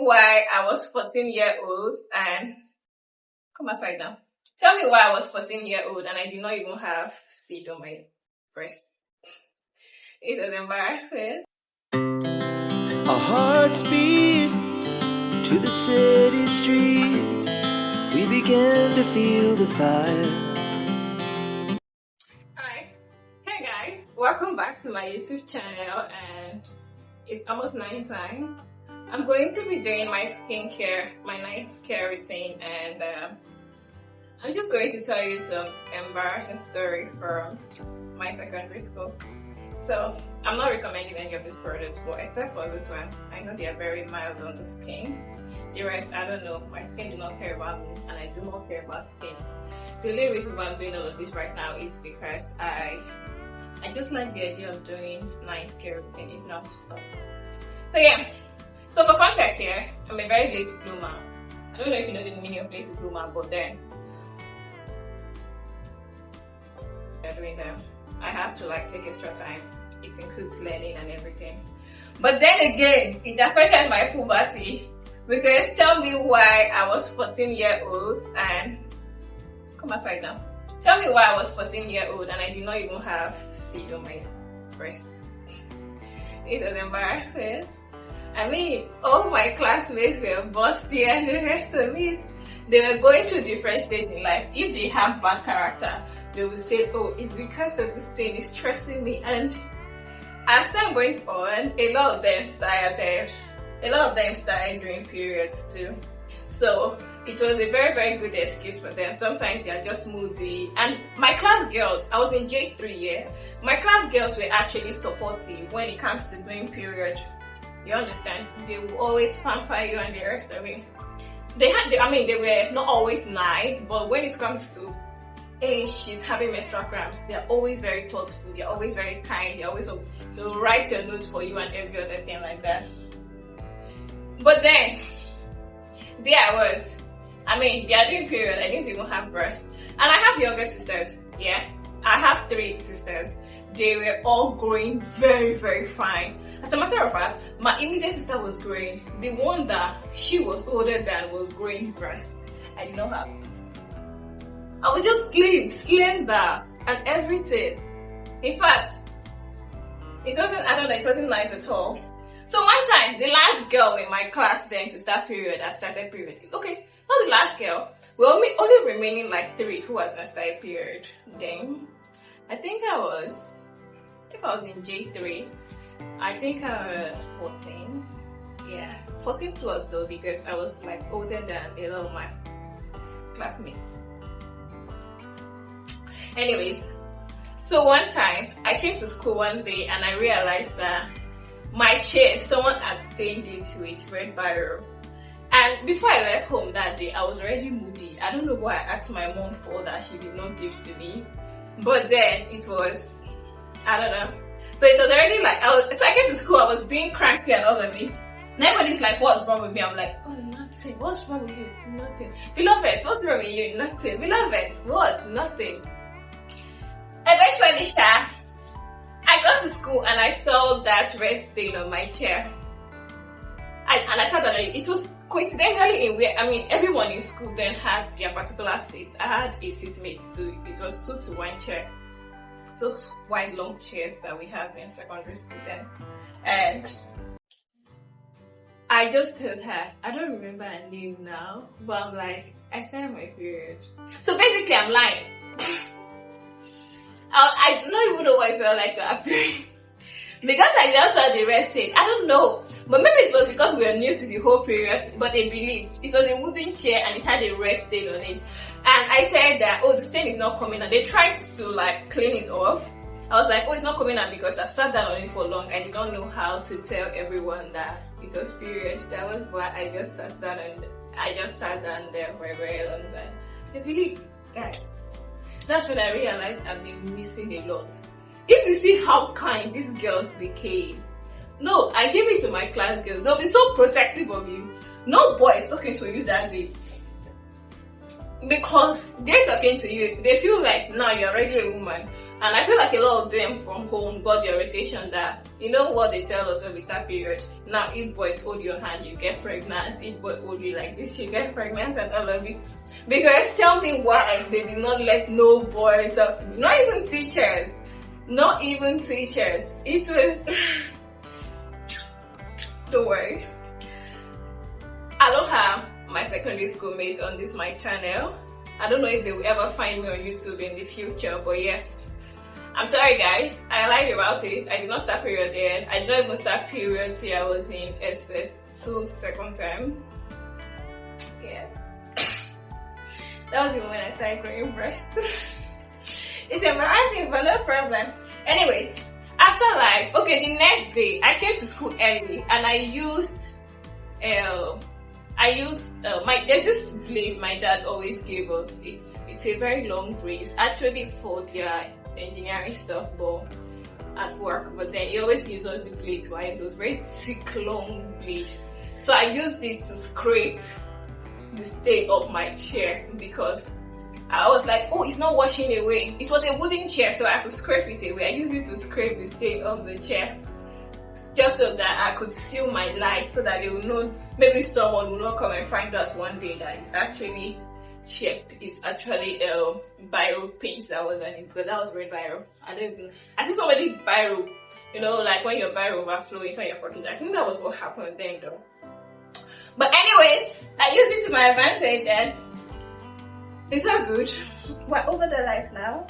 why I was 14-year-old and come outside now. Tell me why I was 14-year-old and I did not even have seed on my breast. It was embarrassing. Our hearts beat to the city streets. We began to feel the fire. Alright, hey guys, welcome back to my YouTube channel, and it's almost night time. I'm going to be doing my skincare, my night care routine, and I'm just going to tell you some embarrassing story from my secondary school. So I'm not recommending any of these products, but except for this one, I know they are very mild on the skin. The rest, I don't know. My skin do not care about me, and I do not care about skin. The only reason why I'm doing all of this right now is because I just like the idea of doing night care routine, if not. So yeah. So for context here, I'm a very late bloomer. I don't know if you know the meaning of late bloomer, but then doing them, I have to like take extra time. It includes learning and everything. But then again, it affected my puberty, because tell me why I was 14-year-old and come outside now. Tell me why I was 14-year-old and I did not even have seed on my breast. It was embarrassing. I mean, all my classmates were busty and the rest of it. They were going through different stages in life. If they have bad character, they will say, oh, it's because of this thing, it's stressing me. And as time went on, a lot of them started doing periods too. So it was a very, very good excuse for them. Sometimes they are just moody. And my class girls, I was in J3 year, my class girls were actually supportive when it comes to doing period. You understand? They will always pamper you and the rest of it. They were not always nice, but when it comes to, hey, she's having menstrual cramps, they're always very thoughtful, they're always very kind, they'll write your notes for you and every other thing like that. But then, there I was. They are doing period, I didn't even have breasts. And I have younger sisters, yeah? I have 3 sisters. They were all growing very, very fine. As a matter of fact, my immediate sister was growing. The one that she was older than was growing breasts. I did not have. I would just sleep, slender, and everything. In fact, it wasn't nice at all. So one time, the last girl in my class then to start period, I started period. Okay, not the last girl. We're only remaining like 3 who has not started period. Then, if I was in J3, I think I was 14. Yeah, 14 plus though, because I was like older than a lot of my classmates. Anyways, so one time I came to school one day and I realized that my chair, someone had stained it with red biro. And before I left home that day, I was already moody. I don't know why I asked my mom for that she did not give to me. But then it was, I don't know. So it was already like, so I came to school, I was being cranky and all of it. And everybody's like, what's wrong with me? I'm like, oh, nothing. What's wrong with you? Nothing. Beloved, what's wrong with you? Nothing. Beloved, what? Nothing. Eventually, I got to school and I saw that red stain on my chair. And I saw that it was coincidentally in where, everyone in school then had their particular seat. I had a seatmate too. It was 2 to 1 chair. Those wide long chairs that we have in secondary school then. And I just told her, I don't remember her name now, but I'm like, I started my period. So basically I'm lying. I don't even know why I felt like appearing. Because I just saw the red stain. I don't know. But maybe it was because we were new to the whole period, but they believed. It was a wooden chair and it had a red stain on it. And I said that, oh, the stain is not coming out. They tried to like clean it off. I was like, oh, it's not coming out because I've sat down on it for long. I did not know how to tell everyone that it was period. That was why I just sat down there for a very long time. They believed, guys. That's when I realized I've been missing a lot. If you see how kind these girls became, no, I gave it to my class girls. They'll be so protective of you. No boy is talking to you that day. Because they're talking to you, they feel like now you're already a woman. And I feel like a lot of them from home got the orientation that, you know what they tell us when we start period. Now, if boys hold your hand, you get pregnant. If boys hold you like this, you get pregnant, and all of it. Because tell me why they did not let no boy talk to me. Not even teachers. Not even teachers. It was... Don't worry. I don't have my secondary school mates on this my channel. I don't know if they will ever find me on YouTube in the future, but yes. I'm sorry guys, I lied about it. I did not start period then. I did not even start period till I was in SS2 second term. Yes. That was the moment I started growing breasts. It's embarrassing, but no problem. Anyways, after like, okay, the next day, I came to school early and I used there's this blade my dad always gave us. It's a very long blade. It's actually for their engineering stuff, but at work. But then he always used us the blade, so it was very thick, long blade. So I used it to scrape the stain of my chair because I was like, oh, it's not washing away. It was a wooden chair, so I have to scrape it away. I used it to scrape the stain of the chair, just so that I could seal my life, so that they will know, maybe someone will not come and find out one day that it's actually chip. It's actually biro paint that was on it, because that was red biro. I think somebody biro, you know, like when your biro overflow inside your pocket. I think that was what happened then though. But anyways, I used it to my advantage and it's not good. We're over the life now.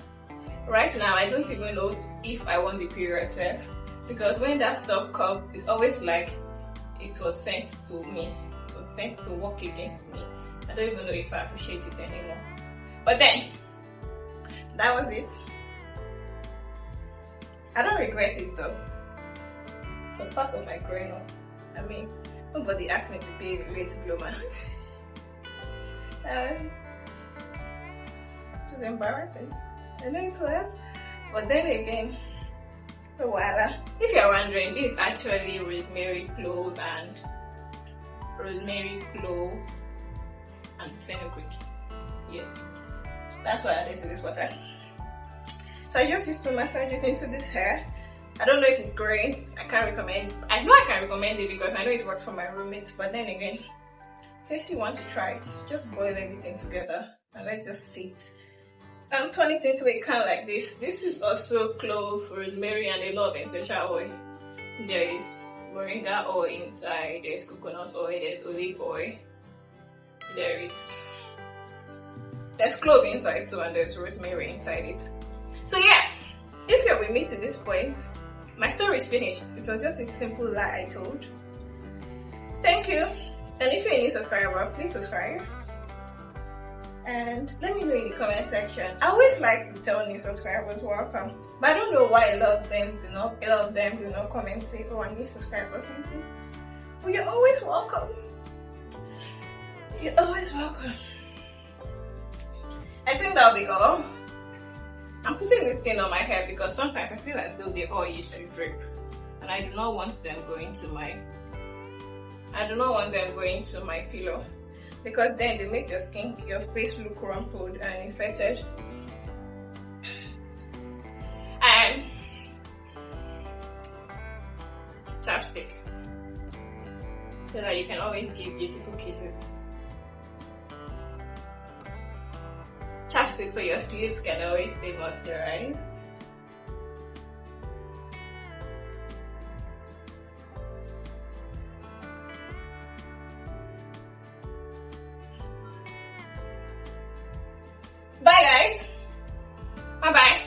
Right now, I don't even know if I want the period itself, because when that stuff comes, it's always like it was sent to me. It was sent to work against me. I don't even know if I appreciate it anymore. But then, that was it. I don't regret it though. It's part of my growing up. I mean, nobody asked me to be a late bloomer. It was embarrassing. I know it was. But then again, voila. If you're wondering, this is actually rosemary clove and fenugreek. Yes, that's why I added to this water. So I just used to massage it into this hair. I don't know if it's growing. I can't recommend. I know I can recommend it because I know it works for my roommates. But then again, in case you want to try it, just boil everything together and let it just sit. And turn it into a can like this. This is also clove, rosemary, and a lot of essential oil. There is moringa oil inside. There is coconut oil. There is olive oil. There's clove inside too, and there's rosemary inside it. So yeah, if you're with me to this point, my story is finished. It was just a simple lie I told. Thank you. And if you're a new subscriber, please subscribe. And let me know in the comment section. I always like to tell new subscribers welcome, but I don't know why a lot of them do not come and say, oh, I'm a new subscriber or something. But you're always welcome. You're always welcome. I think that'll be all. I'm putting this thing on my hair because sometimes I feel as though the oil used to drip, and I do not want them going to my pillow, because then they make your face look rumpled and infected. And chapstick, so that you can always give beautiful kisses. Chapstick so your sleeves can always stay moisturized. Bye guys. Bye bye.